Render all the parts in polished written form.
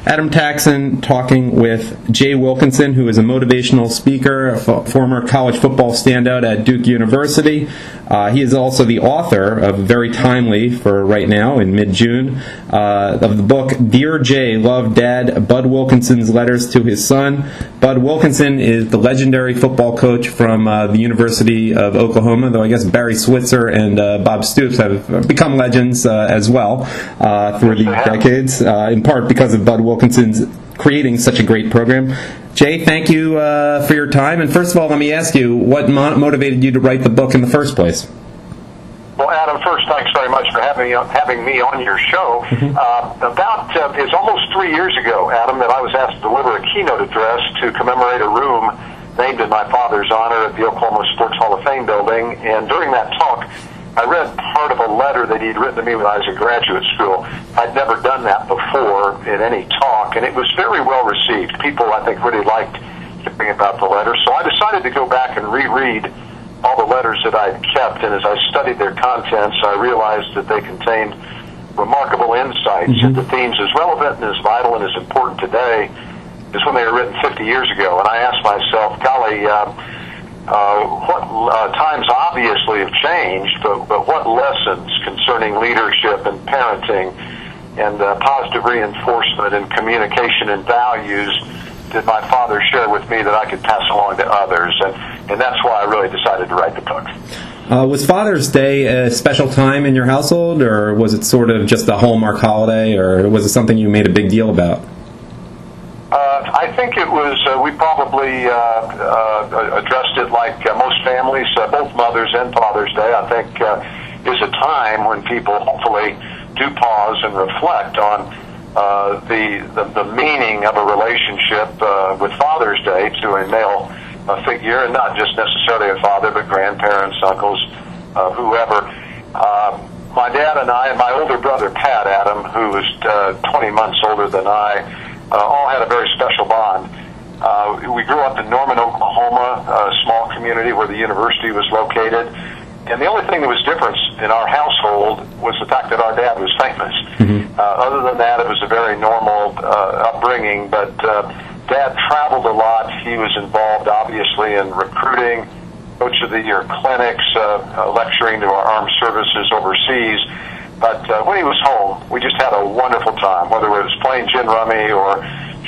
Adam Taxin talking with Jay Wilkinson, who is a motivational speaker, a former college football standout at Duke University. He is also the author of, very timely for right now, in mid-June, of the book Dear Jay, Love Dad, Bud Wilkinson's Letters to His Son. Bud Wilkinson is the legendary football coach from the University of Oklahoma, though I guess Barry Switzer and Bob Stoops have become legends as well through the decades, in part because of Bud Wilkinson's creating such a great program. Jay, thank you for your time. And first of all, let me ask you, what motivated you to write the book in the first place? Well, Adam, first, thanks very much for having me on your show. It's almost 3 years ago, Adam, that I was asked to deliver a keynote address to commemorate a room named in my father's honor at the Oklahoma Sports Hall of Fame building. And during that talk, I read part of a letter that he'd written to me when I was in graduate school. I'd never done that before in any talk, and it was very well received. People, I think, really liked hearing about the letter. So I decided to go back and reread all the letters that I'd kept, and as I studied their contents, I realized that they contained remarkable insights into themes as relevant and as vital and as important today as when they were written 50 years ago. And I asked myself, golly, what times obviously have changed, but what lessons concerning leadership and parenting and positive reinforcement and communication and values did my father share with me that I could pass along to others? And that's why I really decided to write the book. Was Father's Day a special time in your household, or was it sort of just a hallmark holiday, or was it something you made a big deal about? I think it was, we probably addressed it like most families, both Mother's and Father's Day, I think is a time when people hopefully do pause and reflect on the meaning of a relationship with Father's Day to a male figure, and not just necessarily a father, but grandparents, uncles, whoever. My dad and I, and my older brother Pat, Adam, who was 20 months older than I, all had a very special bond. We grew up in Norman, Oklahoma, a small community where the university was located. And the only thing that was different in our household was the fact that our dad was famous. Other than that, it was a very normal upbringing. But Dad traveled a lot. He was involved, obviously, in recruiting, Coach of the Year clinics, lecturing to our armed services overseas. But when he was home, we just had a wonderful time, whether it was playing gin rummy or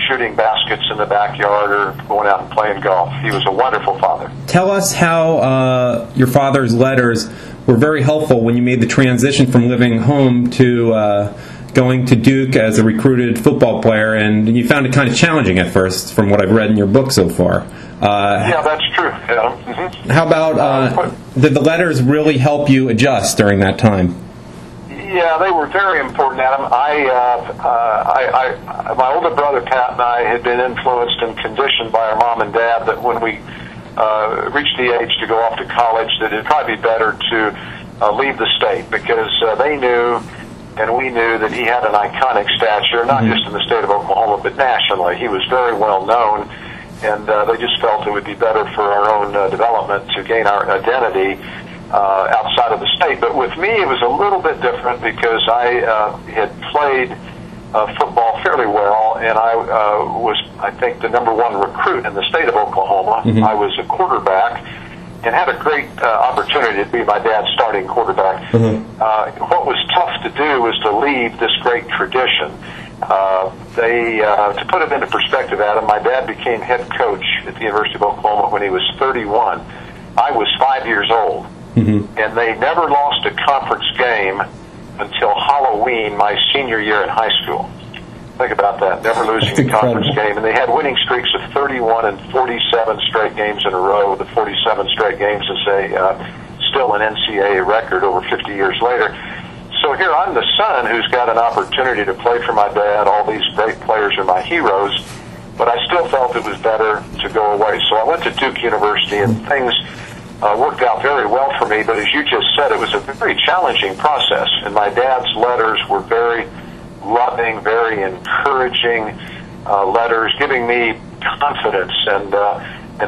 shooting baskets in the backyard or going out and playing golf. He was a wonderful father. Tell us how your father's letters were very helpful when you made the transition from living home to going to Duke as a recruited football player, and you found it kind of challenging at first, from what I've read in your book so far. Yeah, that's true. How about, did the letters really help you adjust during that time? Yeah, they were very important, Adam. My older brother Pat and I had been influenced and conditioned by our mom and dad that when we reached the age to go off to college, that it'd probably be better to leave the state, because they knew and we knew that he had an iconic stature, not just in the state of Oklahoma, but nationally. He was very well known, and they just felt it would be better for our own development to gain our identity outside of the state. But with me, it was a little bit different, because I had played football fairly well, and I was, I think, the number one recruit in the state of Oklahoma. I was a quarterback and had a great opportunity to be my dad's starting quarterback. What was tough to do was to leave this great tradition. To put it into perspective, Adam, my dad became head coach at the University of Oklahoma when he was 31. I was 5 years old. And they never lost a conference game until Halloween my senior year in high school. Think about that, never losing a conference game. And they had winning streaks of 31 and 47 straight games in a row. The 47 straight games is still an NCAA record over 50 years later. So here I'm the son who's got an opportunity to play for my dad. All these great players are my heroes. But I still felt it was better to go away. So I went to Duke University, and things worked out very well for me. But as you just said, it was a very challenging process. And my dad's letters were very loving, very encouraging letters, giving me confidence and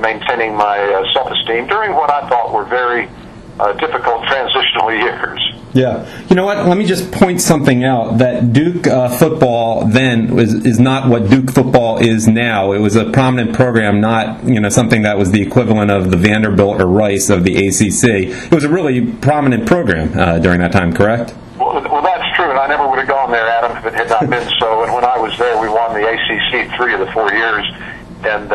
maintaining my self-esteem during what I thought were very difficult transitional years. Yeah. You know what? Let me just point something out, that Duke football, then is not what Duke football is now. It was a prominent program, not something that was the equivalent of the Vanderbilt or Rice of the ACC. It was a really prominent program during that time, correct? Well, that's true, and I never would have gone there, Adam, if it had not been so. And when I was there, we won the ACC 3 of the 4 years, and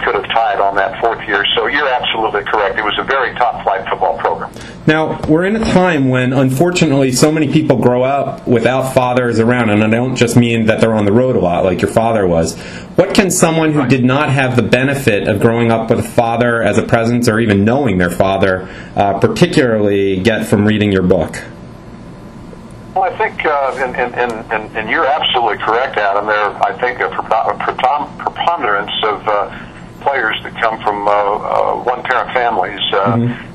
could have tied on that 4th year. So you're absolutely correct. It was a very top-flight football program. Now, we're in a time when, unfortunately, so many people grow up without fathers around, and I don't just mean that they're on the road a lot, like your father was. What can someone who did not have the benefit of growing up with a father as a presence, or even knowing their father, particularly get from reading your book? Well, I think, and you're absolutely correct, Adam. There, I think, a preponderance of players that come from one-parent families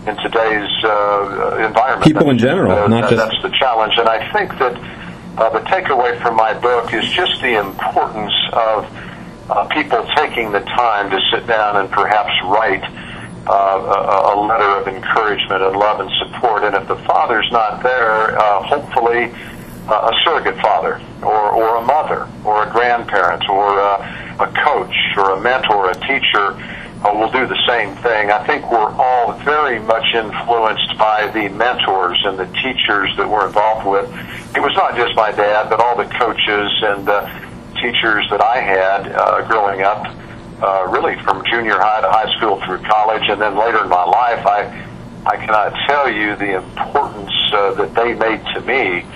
in today's environment. People in general, not just... That's the challenge, and I think that the takeaway from my book is just the importance of people taking the time to sit down and perhaps write a letter of encouragement and love and support. And if the father's not there, hopefully a surrogate father or a mother or a grandparent or a coach or a mentor, a teacher will do the same thing. I think we're all very much influenced by the mentors and the teachers that we're involved with. It was not just my dad, but all the coaches and teachers that I had growing up. Really from junior high to high school through college, and then later in my life, I cannot tell you the importance that they made to me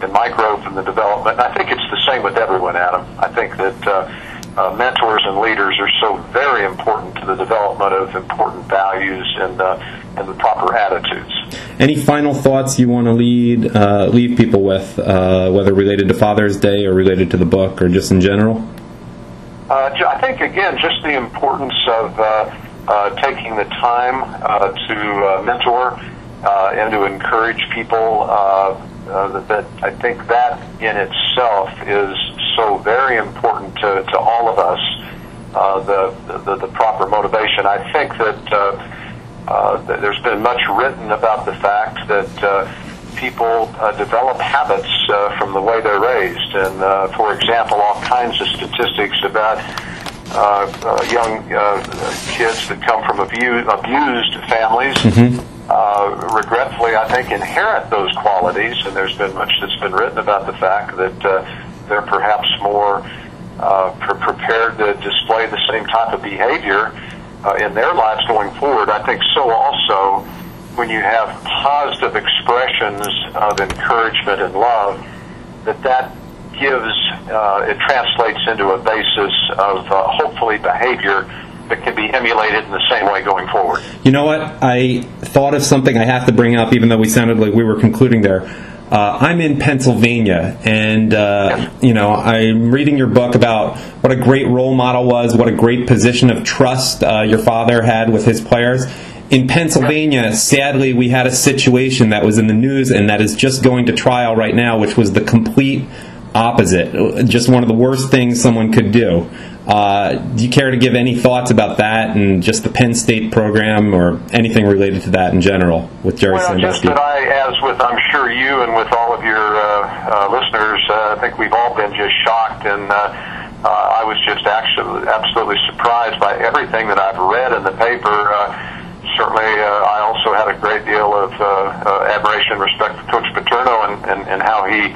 in my growth and the development. And I think it's the same with everyone, Adam. I think that mentors and leaders are so very important to the development of important values and the proper attitudes. Any final thoughts you want to leave people with, whether related to Father's Day or related to the book or just in general? I think, again, just the importance of taking the time to mentor and to encourage people. That I think that in itself is so very important to all of us, the proper motivation. I think that there's been much written about the fact that people develop habits from the way they're raised. And, for example, all kinds of statistics about young kids that come from abused families, regretfully, I think, inherit those qualities. And there's been much that's been written about the fact that they're perhaps more prepared to display the same type of behavior in their lives going forward. I think so also when you have positive expressions of encouragement and love, that gives, it translates into a basis of hopefully behavior that can be emulated in the same way going forward. You know what? I thought of something I have to bring up, even though we sounded like we were concluding there. I'm in Pennsylvania, and I'm reading your book about what a great role model was, what a great position of trust your father had with his players. In Pennsylvania, sadly, we had a situation that was in the news and that is just going to trial right now, which was the complete opposite. Just one of the worst things someone could do. Do you care to give any thoughts about that and just the Penn State program or anything related to that in general with Jerry Sandusky? Just that as with, I'm sure you and with all of your listeners, I think we've all been just shocked, and I was just actually absolutely surprised by everything that I've read in the paper. Certainly, I also had a great deal of admiration and respect for Coach Paterno and how he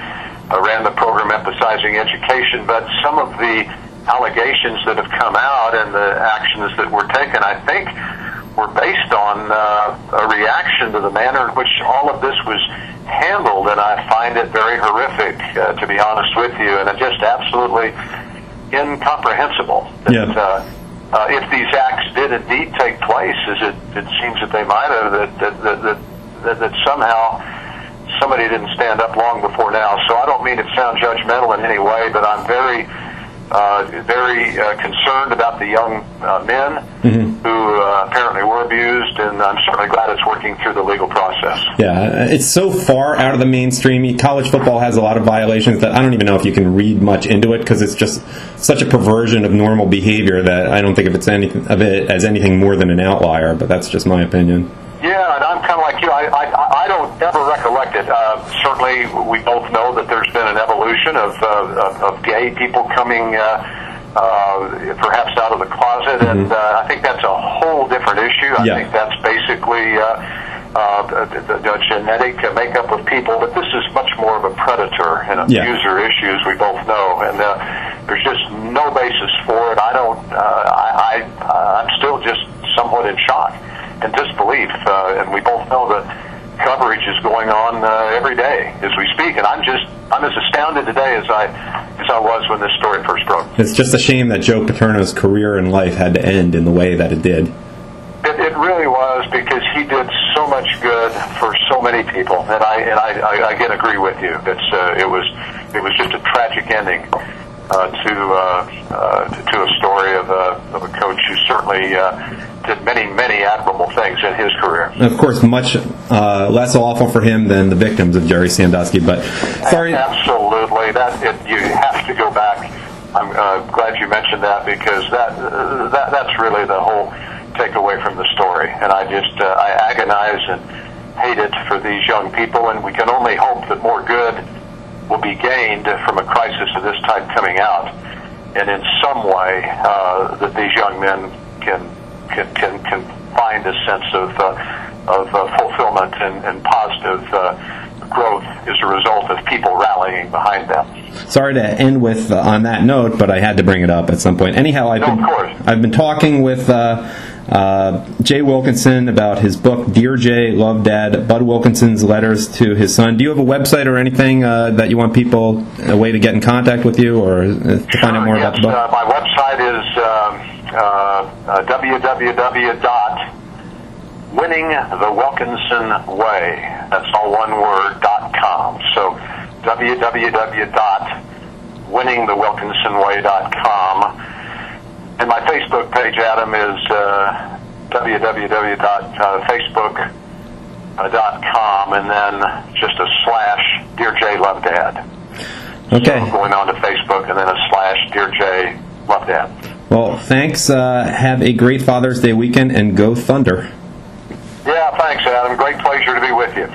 ran the program emphasizing education. But some of the allegations that have come out and the actions that were taken, I think, were based on a reaction to the manner in which all of this was handled. And I find it very horrific, to be honest with you, and just absolutely incomprehensible. If these acts did indeed take place, as it seems that they might have, that somehow somebody didn't stand up long before now. So I don't mean to sound judgmental in any way, but I'm very concerned about the young men who apparently were abused, and I'm certainly glad it's working through the legal process. Yeah, it's so far out of the mainstream. College football has a lot of violations that I don't even know if you can read much into it, because it's just such a perversion of normal behavior that I don't think of it as anything more than an outlier, but that's just my opinion. Yeah, and I'm kind of like you. I don't ever recollect it. Certainly, we both know that there's been an evolution of gay people coming perhaps out of the closet, and I think that's a whole different issue. I think that's basically the genetic makeup of people, but this is much more of a predator and abuser issue, as we both know, and there's just no basis for it. I'm still just somewhat in shock and disbelief, and we both know that coverage is going on every day as we speak, and I'm as astounded today as I was when this story first broke. It's just a shame that Joe Paterno's career in life had to end in the way that it did. It really was, because he did so much good for so many people, and I again agree with you. It was just a tragic ending to a story of a coach who certainly did many admirable things in his career. Of course, much less awful for him than the victims of Jerry Sandusky. But sorry, absolutely, you have to go back. I'm glad you mentioned that, because that's really the whole takeaway from the story. And I agonize and hate it for these young people, and we can only hope that more good will be gained from a crisis of this type coming out, and in some way that these young men can find a sense of fulfillment and positive growth as a result of people rallying behind them. Sorry to end with on that note, but I had to bring it up at some point. Anyhow, I've been talking with Jay Wilkinson about his book, Dear Jay, Love Dad, Bud Wilkinson's letters to his son. Do you have a website or anything that you want people, a way to get in contact with you or to find out more about the book? My website is www.winningthewilkinsonway. That's all one word, .com. So www.winningthewilkinsonway.com. And my Facebook page, Adam, is www.facebook.com, and then just a / Dear Jay Love Dad. Okay. So going on to Facebook and then a / Dear Jay Love Dad. Well, thanks. Have a great Father's Day weekend, and go Thunder. Yeah, thanks, Adam. Great pleasure to be with you.